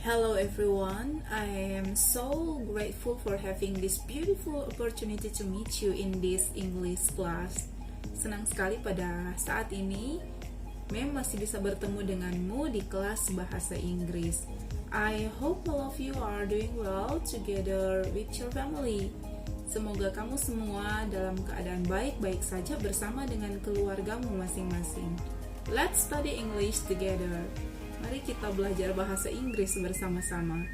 Hello everyone, I am so grateful for having this beautiful opportunity to meet you in this English class. Senang sekali pada saat ini, Mem masih bisa bertemu denganmu di kelas bahasa Inggris. I hope all of you are doing well together with your family. Semoga kamu semua dalam keadaan baik-baik saja bersama dengan keluargamu masing-masing. Let's study English together. Mari kita belajar bahasa Inggris bersama-sama.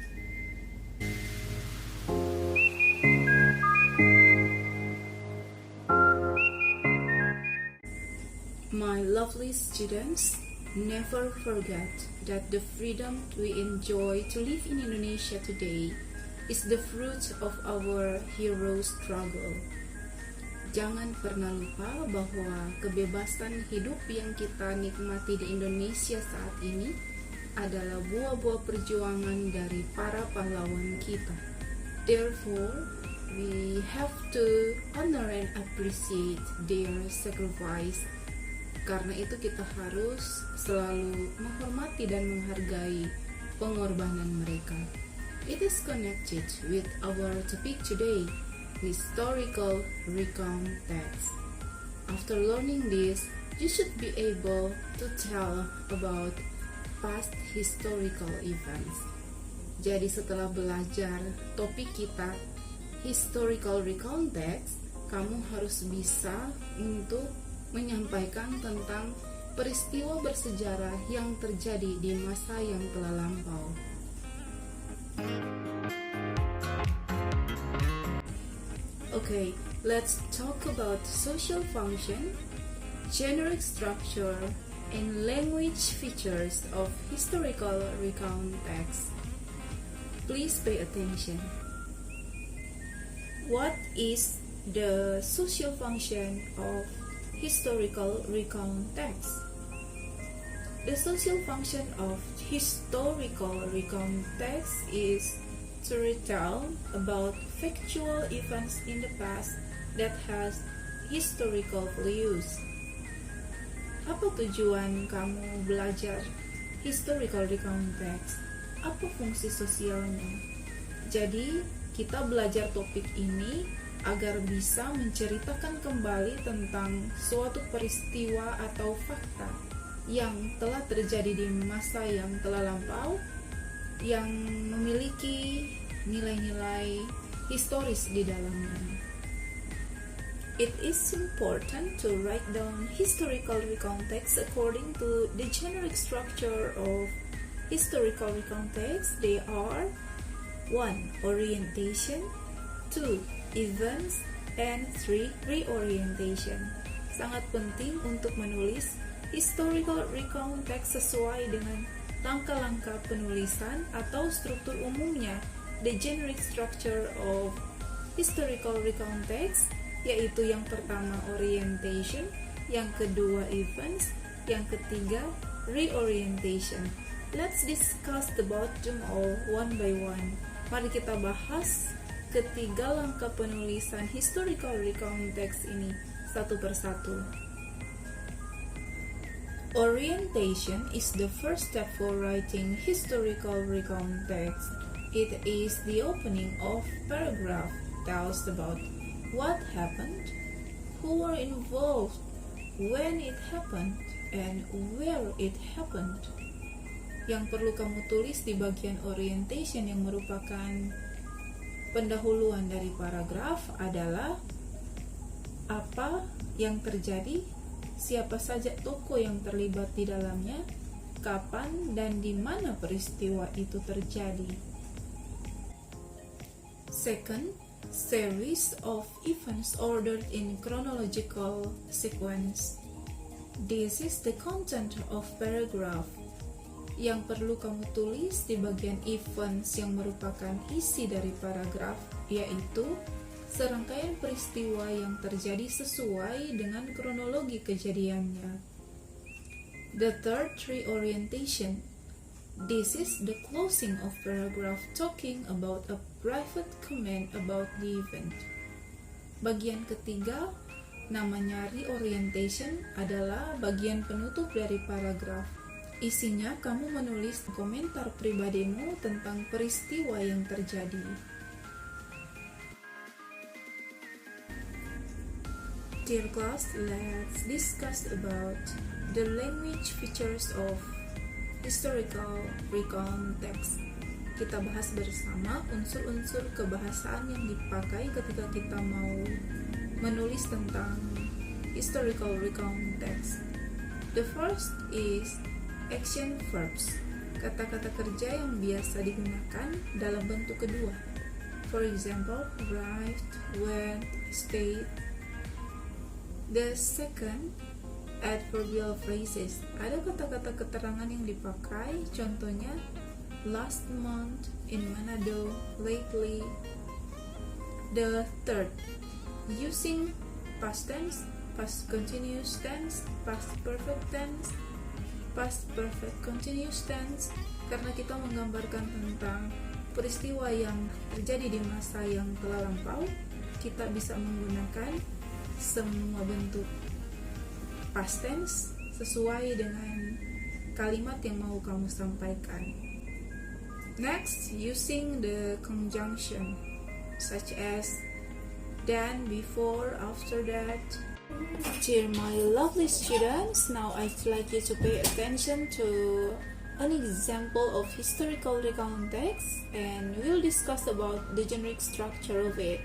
My lovely students, never forget that the freedom we enjoy to live in Indonesia today is the fruit of our hero struggle. Jangan pernah lupa bahwa kebebasan hidup yang kita nikmati di Indonesia saat ini adalah buah-buah perjuangan dari para pahlawan kita. Therefore, we have to honor and appreciate their sacrifice. Karena itu kita harus selalu menghormati dan menghargai pengorbanan mereka. It is connected with our topic today, historical recount text. After learning this, you should be able to tell about past historical events. Jadi setelah belajar topik kita historical recount text, kamu harus bisa untuk menyampaikan tentang peristiwa bersejarah yang terjadi di masa yang telah lampau. Okay, let's talk about social function, generic structure, and language features of historical recount text. Please pay attention. What is the social function of historical recount text? The social function of historical recount text is to retell about factual events in the past that has historical values. Apa tujuan kamu belajar historical recount text? Apa fungsi sosialnya? Jadi, kita belajar topik ini agar bisa menceritakan kembali tentang suatu peristiwa atau fakta yang telah terjadi di masa yang telah lampau, yang memiliki nilai-nilai historis di dalamnya. It is important to write down historical recount text according to the generic structure of historical recount text. They are 1. Orientation, 2. Events, and 3. Reorientation. Sangat penting untuk menulis historical recount text sesuai dengan langkah-langkah penulisan atau struktur umumnya. The generic structure of historical recount text, yaitu yang pertama orientation, yang kedua events, yang ketiga reorientation. Let's discuss about them all one by one. Mari kita bahas ketiga langkah penulisan historical recount text ini satu persatu. Orientation is the first step for writing historical recount text. It is the opening of paragraph, tells about what happened, who were involved, when it happened, and where it happened. Yang perlu kamu tulis di bagian orientation yang merupakan pendahuluan dari paragraf adalah apa yang terjadi, siapa saja tokoh yang terlibat di dalamnya, kapan dan di mana peristiwa itu terjadi. Second, series of events ordered in chronological sequence. This is the content of paragraph. Yang perlu kamu tulis di bagian events yang merupakan isi dari paragraf, yaitu serangkaian peristiwa yang terjadi sesuai dengan kronologi kejadiannya. The third, reorientation. This is the closing of paragraph talking about a private comment about the event. Bagian ketiga, namanya reorientation, adalah bagian penutup dari paragraf. Isinya kamu menulis komentar pribadimu tentang peristiwa yang terjadi. Dear class, let's discuss about the language features of historical recount text. Kita bahas bersama unsur-unsur kebahasaan yang dipakai ketika kita mau menulis tentang historical recount text. The first is action verbs, kata-kata kerja yang biasa digunakan dalam bentuk kedua. For example, arrived, went, stayed. The second, adverbial phrases. Ada kata-kata keterangan yang dipakai, contohnya last month, in Manado, lately. The third, using past tense, past continuous tense, past perfect tense, past perfect continuous tense, karena kita menggambarkan tentang peristiwa yang terjadi di masa yang telah lampau, kita bisa menggunakan semua bentuk past tense sesuai dengan kalimat yang mau kamu sampaikan. Next, using the conjunction such as then, before, after that. Dear my lovely students, now I'd like you to pay attention to an example of historical recount text, and we'll discuss about the generic structure of it.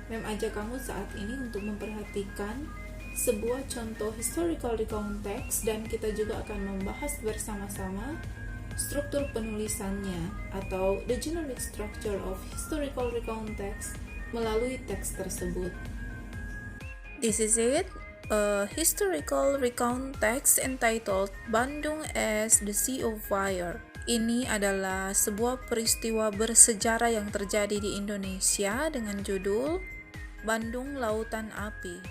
Mem ajak kamu saat ini untuk memperhatikan sebuah contoh historical recount text, dan kita juga akan membahas bersama-sama struktur penulisannya atau the generic structure of historical recount text melalui teks tersebut. This is it, a historical recount text entitled Bandung as the Sea of Fire. Ini adalah sebuah peristiwa bersejarah yang terjadi di Indonesia dengan judul Bandung Lautan Api.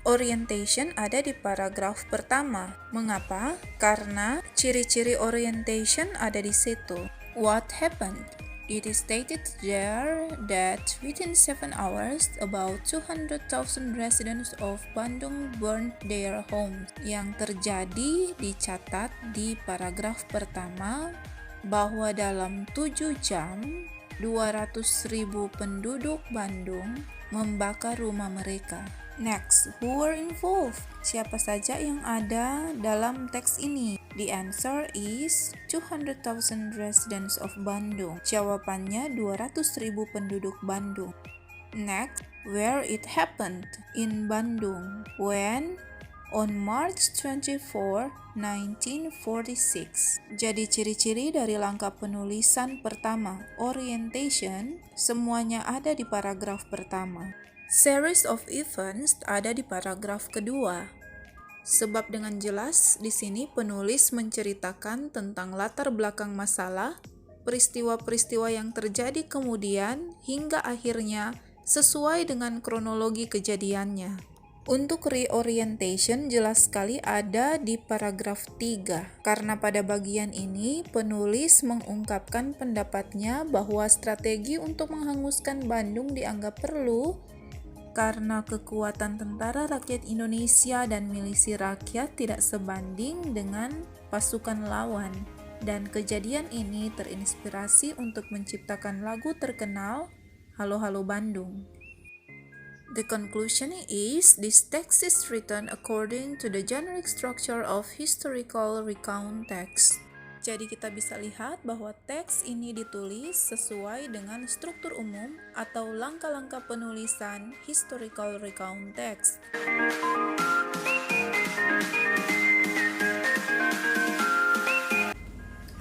Orientation ada di paragraf pertama. Mengapa? Karena ciri-ciri orientation ada di situ. What happened? It is stated there that within 7 hours, about 200,000 residents of Bandung burned their homes. Yang terjadi dicatat di paragraf pertama bahwa dalam 7 jam, 200.000 penduduk Bandung membakar rumah mereka. Next, who were involved? Siapa saja yang ada dalam teks ini? The answer is 200,000 residents of Bandung. Jawabannya 200.000 penduduk Bandung. Next, where it happened? In Bandung. When? On March 24, 1946. Jadi ciri-ciri dari langkah penulisan pertama, orientation, semuanya ada di paragraf pertama. Series of events ada di paragraf kedua. Sebab dengan jelas di sini penulis menceritakan tentang latar belakang masalah, peristiwa-peristiwa yang terjadi kemudian hingga akhirnya sesuai dengan kronologi kejadiannya. Untuk reorientation jelas sekali ada di paragraf 3, karena pada bagian ini penulis mengungkapkan pendapatnya bahwa strategi untuk menghanguskan Bandung dianggap perlu karena kekuatan tentara rakyat Indonesia dan milisi rakyat tidak sebanding dengan pasukan lawan, dan kejadian ini terinspirasi untuk menciptakan lagu terkenal Halo Halo Bandung. The conclusion is, this text is written according to the generic structure of historical recount text. Jadi kita bisa lihat bahwa teks ini ditulis sesuai dengan struktur umum atau langkah-langkah penulisan historical recount text.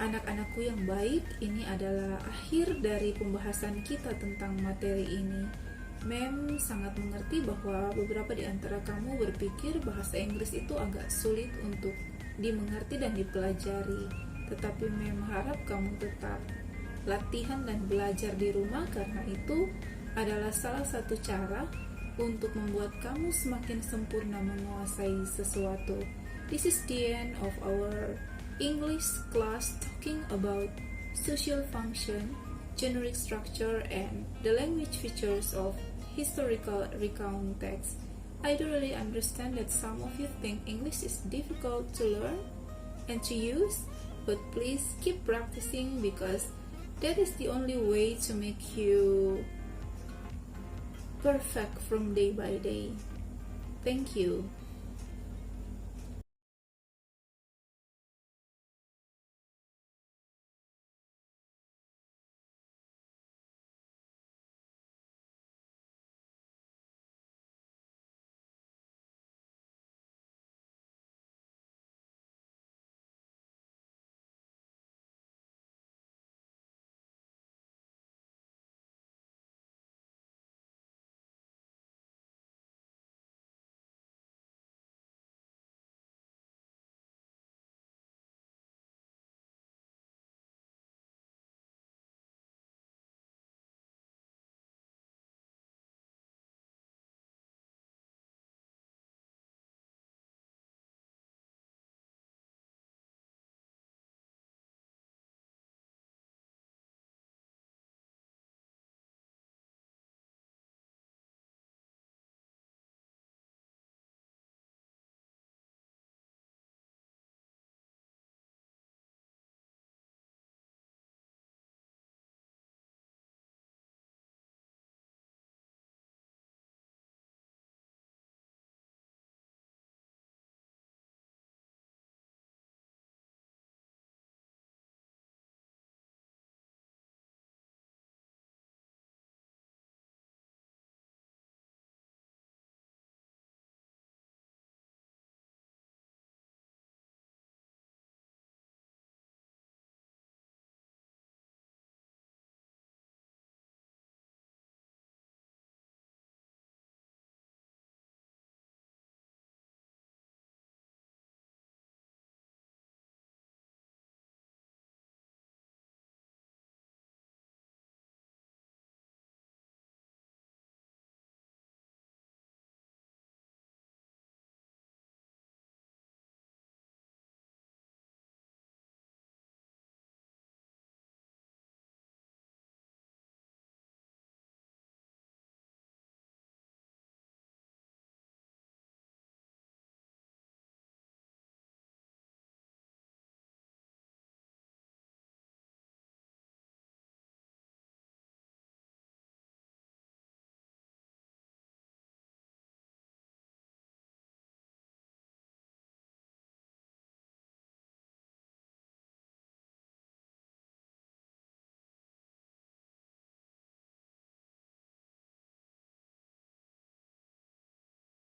Anak-anakku yang baik, ini adalah akhir dari pembahasan kita tentang materi ini. Mem sangat mengerti bahwa beberapa di antara kamu berpikir bahasa Inggris itu agak sulit untuk dimengerti dan dipelajari. Tetapi Mem harap kamu tetap latihan dan belajar di rumah, karena itu adalah salah satu cara untuk membuat kamu semakin sempurna menguasai sesuatu. This is the end of our English class talking about social function, generic structure, and the language features of historical recount text. I do really understand that some of you think English is difficult to learn, and to use, but please keep practicing because that is the only way to make you perfect from day by day. Thank you.